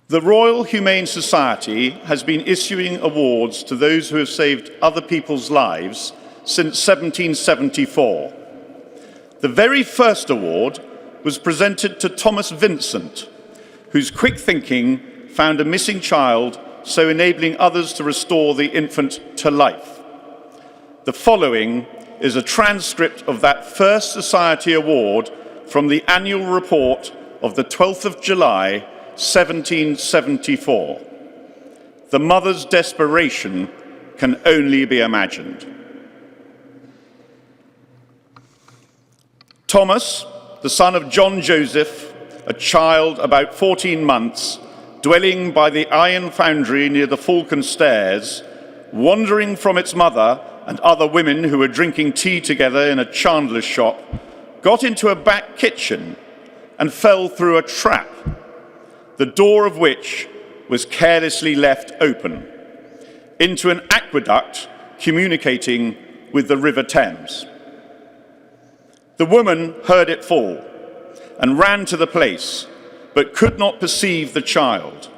The Royal Humane Society has been issuing awards to those who have saved other people's lives since 1774. The very first award was presented to Thomas Vincent, whose quick thinking found a missing child, so enabling others to restore the infant to life. The following is a transcript of that first Society Award from the annual report of the 12th of July, 1774. The mother's desperation can only be imagined. Thomas, the son of John Joseph, a child about 14 months, dwelling by the iron foundry near the Falcon Stairs, wandering from its mother and other women who were drinking tea together in a chandler's shop, got into a back kitchen and fell through a trap, the door of which was carelessly left open, into an aqueduct communicating with the River Thames. The woman heard it fall and ran to the place, but could not perceive the child.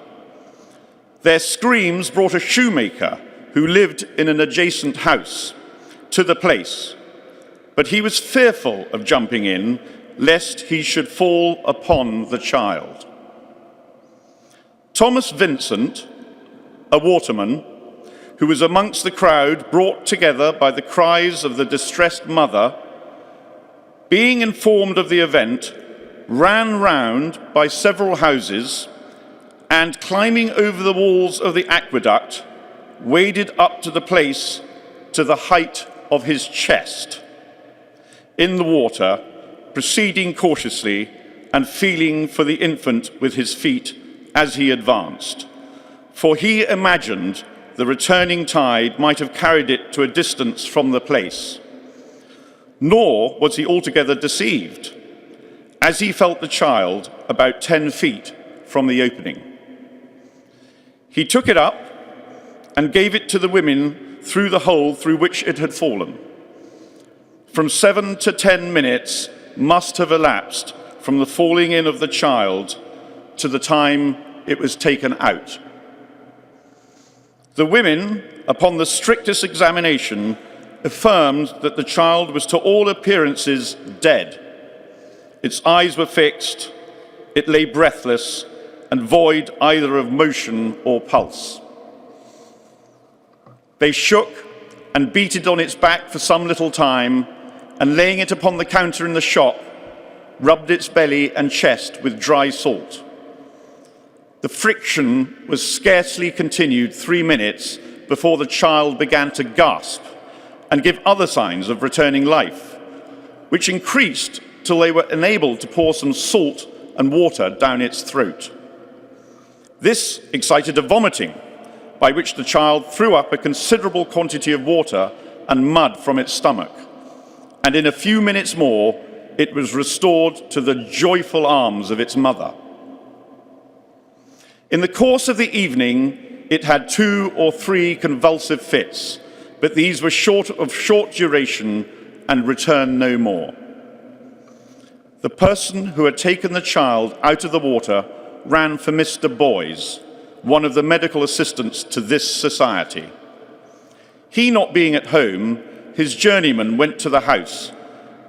Their screams brought a shoemaker who lived in an adjacent house to the place, but he was fearful of jumping in, lest he should fall upon the child. Thomas Vincent, a waterman, who was amongst the crowd brought together by the cries of the distressed mother, being informed of the event, ran round by several houses and, climbing over the walls of the aqueduct, waded up to the place to the height of his chest in the water, proceeding cautiously and feeling for the infant with his feet as he advanced, for he imagined the returning tide might have carried it to a distance from the place. Nor was he altogether deceived, as he felt the child about 10 feet from the opening. He took it up and gave it to the women through the hole through which it had fallen. From 7 to 10 minutes must have elapsed from the falling in of the child to the time it was taken out. The women, upon the strictest examination, affirmed that the child was to all appearances dead. Its eyes were fixed, it lay breathless and void either of motion or pulse. They shook and beat it on its back for some little time, and laying it upon the counter in the shop, rubbed its belly and chest with dry salt. The friction was scarcely continued 3 minutes before the child began to gasp and give other signs of returning life, which increased till they were enabled to pour some salt and water down its throat. This excited a vomiting, by which the child threw up a considerable quantity of water and mud from its stomach, and in a few minutes more it was restored to the joyful arms of its mother. In the course of the evening, it had 2 or 3 convulsive fits, but these were of short duration and returned no more. The person who had taken the child out of the water ran for Mr. Boys, one of the medical assistants to this society. He not being at home, his journeyman went to the house,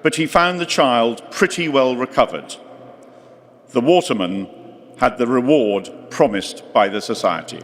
but he found the child pretty well recovered. The waterman had the reward promised by the society.